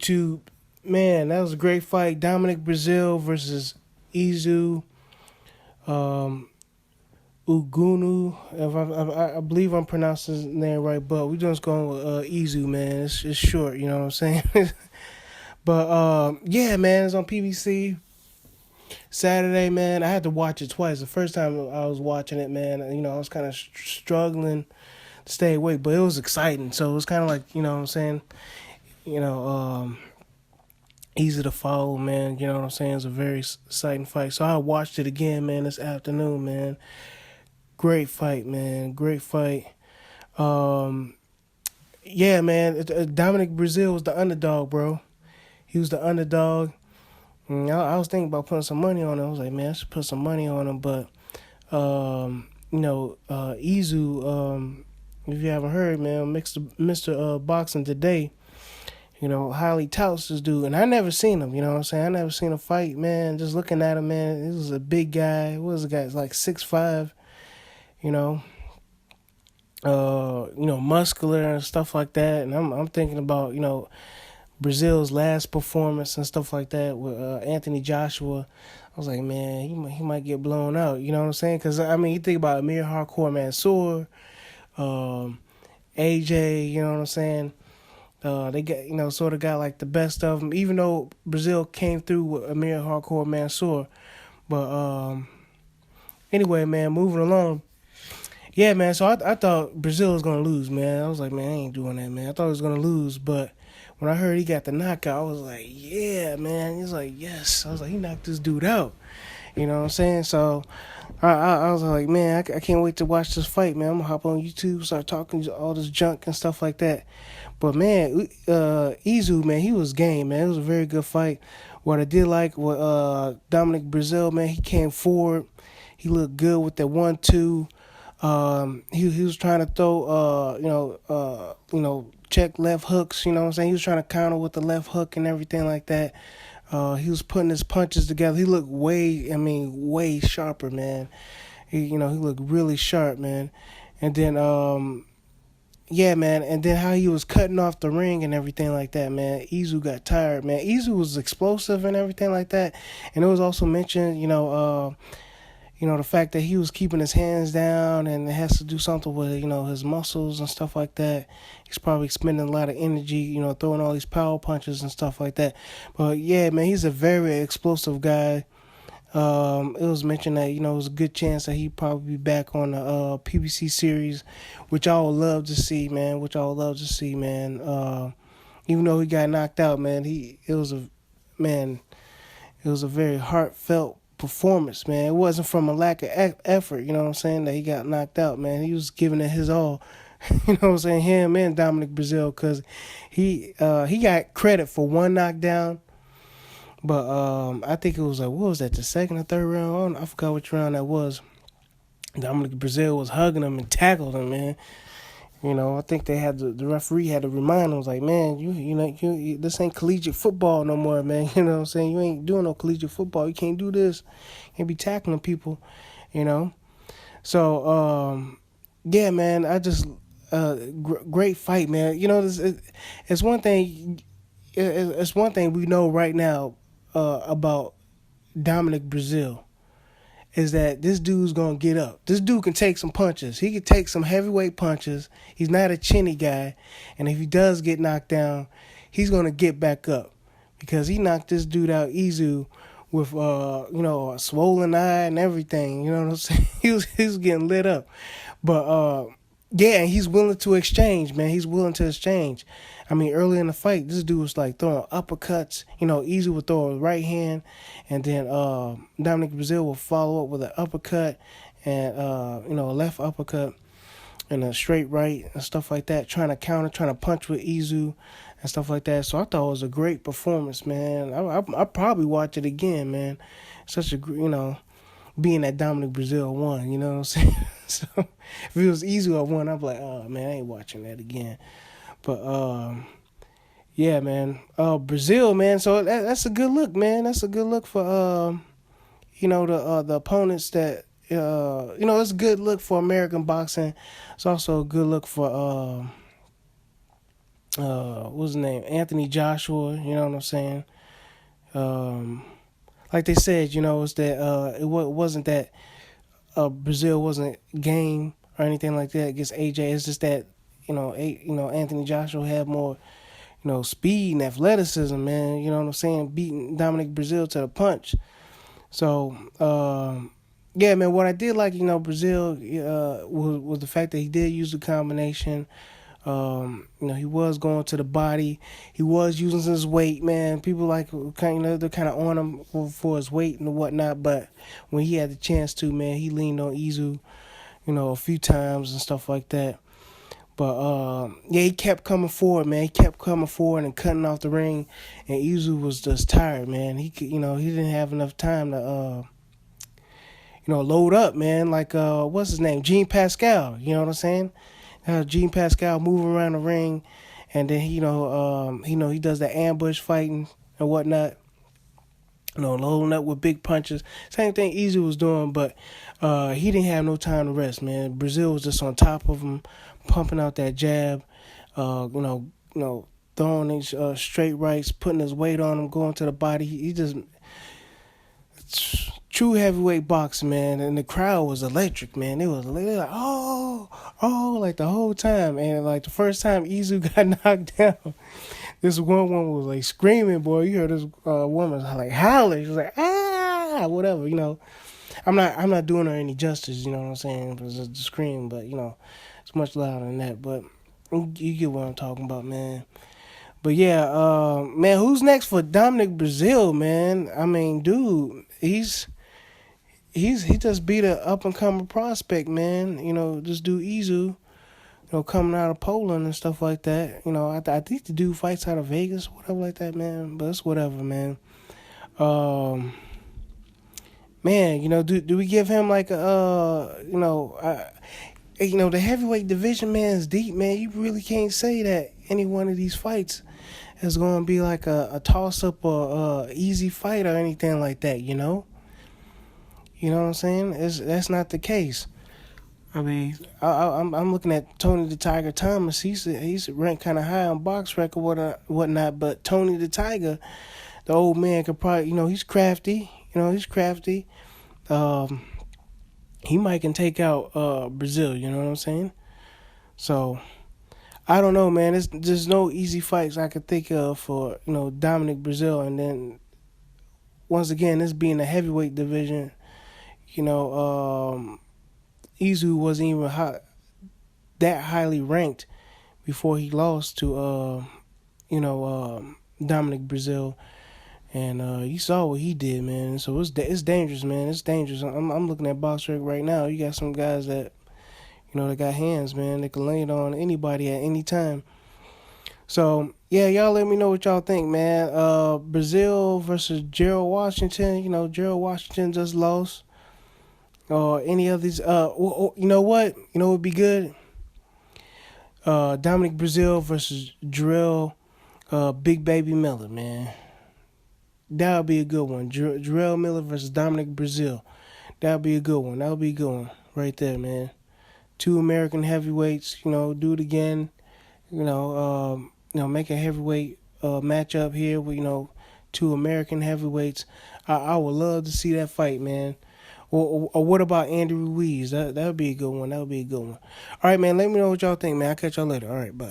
YouTube. Man, that was a great fight. Dominic Breazeale versus Izu um, Ugonoh. If I believe I'm pronouncing his name right, but we just going with Izu, man. It's short, you know what I'm saying? But yeah, man, it's on PBC Saturday, man. I had to watch it twice. The first time I was watching it, man, I was kind of struggling to stay awake, but it was exciting. So it was kind of like, you know what I'm saying? You know, easy to follow, man. You know what I'm saying? It's a very exciting fight. So I watched it again, man, this afternoon, man. Great fight, man. Great fight. Um, yeah, man. Dominic Breazeale was the underdog, bro. He was the underdog. And I was thinking about putting some money on him. I was like, man, I should put some money on him. But, Izu, if you haven't heard, man, Mr. Boxing Today, highly touts this dude. And I never seen him, you know what I'm saying? I never seen him fight, man. Just looking at him, man, this was a big guy. What was the guy? Like 6'5", you know, muscular and stuff like that. And I'm thinking about, Brazil's last performance and stuff like that with Anthony Joshua. I was like, man, he might get blown out. You know what I'm saying? Because, you think about Amir Hardcore Mansour, AJ, you know what I'm saying? They got, sort of got like the best of them, even though Breazeale came through with Amir Hardcore Mansour. But anyway, man, moving along. Yeah, man, so I thought Breazeale was going to lose, man. I was like, man, I ain't doing that, man. I thought he was going to lose, but when I heard he got the knockout, I was like, yeah, man. He's like, yes. I was like, he knocked this dude out. You know what I'm saying? So I was like, man, I can't wait to watch this fight, man. I'm going to hop on YouTube, start talking all this junk and stuff like that. But, man, Izu, man, he was game, man. It was a very good fight. What I did like with Dominic Breazeale, man, he came forward. He looked good with that 1-2. He was trying to throw, check left hooks, you know what I'm saying? He was trying to counter with the left hook and everything like that. He was putting his punches together. He looked way sharper, man. He looked really sharp, man. And then, yeah, man. And then how he was cutting off the ring and everything like that, man. Izu got tired, man. Izu was explosive and everything like that. And it was also mentioned, the fact that he was keeping his hands down and it has to do something with, his muscles and stuff like that. He's probably spending a lot of energy, throwing all these power punches and stuff like that. But, yeah, man, he's a very explosive guy. It was mentioned that, it was a good chance that he'd probably be back on the PBC series, which I would love to see, man, even though he got knocked out, man, it was a very heartfelt performance, man. It wasn't from a lack of effort, you know what I'm saying, that he got knocked out, man. He was giving it his all, you know what I'm saying, him and Dominic Breazeale, because he got credit for one knockdown, but I think it was like, what was that, the second or third round? I forgot which round that was. Dominic Breazeale was hugging him and tackled him, man. I think they had the referee had to remind him, was like, man, you this ain't collegiate football no more, man. You know what I'm saying? You ain't doing no collegiate football. You can't do this. You can't be tackling people, So, yeah, man, I just great fight, man. It's one thing. It's one thing we know right now about Dominic Breazeale. Is that this dude's going to get up. This dude can take some punches. He can take some heavyweight punches. He's not a chinny guy. And if he does get knocked down, he's going to get back up. Because he knocked this dude out Izu with, a swollen eye and everything. You know what I'm saying? He was getting lit up. But, yeah, he's willing to exchange, man. He's willing to exchange. Early in the fight, this dude was like throwing uppercuts. Izu would throw a right hand, and then Dominic Breazeale will follow up with an uppercut and a left uppercut and a straight right and stuff like that, trying to counter, trying to punch with Izu and stuff like that. So I thought it was a great performance, man. I probably watch it again, man. Such a being that Dominic Breazeale won, you know what I'm saying? So if it was Izu I won, I'd be like, oh man, I ain't watching that again. But yeah, man. Breazeale, man. So that's a good look, man. That's a good look for the opponents that it's a good look for American boxing. It's also a good look for what's his name? Anthony Joshua. You know what I'm saying? Um, like they said, it's that wasn't that Breazeale wasn't game or anything like that against AJ. It's just that Anthony Joshua had more speed and athleticism, man. You know what I'm saying? Beating Dominic Breazeale to the punch. So yeah, man. What I did like, Breazeale was the fact that he did use the combination. He was going to the body. He was using his weight, man. People they're kind of on him for his weight and whatnot. But when he had the chance to, man, he leaned on Izu, a few times and stuff like that. But yeah, he kept coming forward, man. He kept coming forward and cutting off the ring, and Izu was just tired, man. He could, he didn't have enough time to, load up, man. Like what's his name, Jean Pascal. You know what I'm saying? Jean Pascal moving around the ring, and then he does the ambush fighting and whatnot. Loading up with big punches. Same thing Izu was doing, but he didn't have no time to rest, man. Breazeale was just on top of him, pumping out that jab, throwing these straight rights, putting his weight on him, going to the body. He just true heavyweight boxing, man, and the crowd was electric, man. They were like, oh, like the whole time, and like the first time Izu got knocked down, this one woman was like screaming, boy. You heard this woman like howling. She was like, whatever, I'm not doing her any justice, you know what I'm saying? It was just a scream, but it's much louder than that. But you get what I'm talking about, man. But yeah, man, who's next for Dominic Breazeale, man? I mean, dude, he just beat an up and coming prospect, man. This dude Izu, coming out of Poland and stuff like that. I think the dude fights out of Vegas, whatever like that, man. But it's whatever, man. Man, do we give him like the heavyweight division, man, is deep, man. You really can't say that any one of these fights is going to be like a toss up or easy fight or anything like that. You know what I'm saying? That's not the case. I mean, I'm looking at Tony the Tiger Thomas. He's ranked kind of high on box record, whatnot. But Tony the Tiger, the old man, could probably, he's crafty. He's crafty. He might can take out Breazeale. You know what I'm saying? So I don't know, man. There's no easy fights I could think of for Dominic Breazeale, and then once again, this being a heavyweight division, Izu wasn't even that highly ranked before he lost to Dominic Breazeale, and you saw what he did, man. So it's dangerous, man. It's dangerous. I'm looking at BoxRec right now. You got some guys that they got hands, man. They can lay it on anybody at any time. So yeah, y'all let me know what y'all think, man. Breazeale versus Gerald Washington. Gerald Washington just lost. Or any of these. You know what? Would be good. Dominic Breazeale versus Jarrell Big Baby Miller, man. That would be a good one. Jarrell Miller versus Dominic Breazeale. That would be a good one. That would be a good one right there, man. Two American heavyweights. Do it again. Make a heavyweight matchup here with two American heavyweights. I would love to see that fight, man. Or what about Andy Ruiz? That would be a good one. That would be a good one. All right, man. Let me know what y'all think, man. I'll catch y'all later. All right, bye.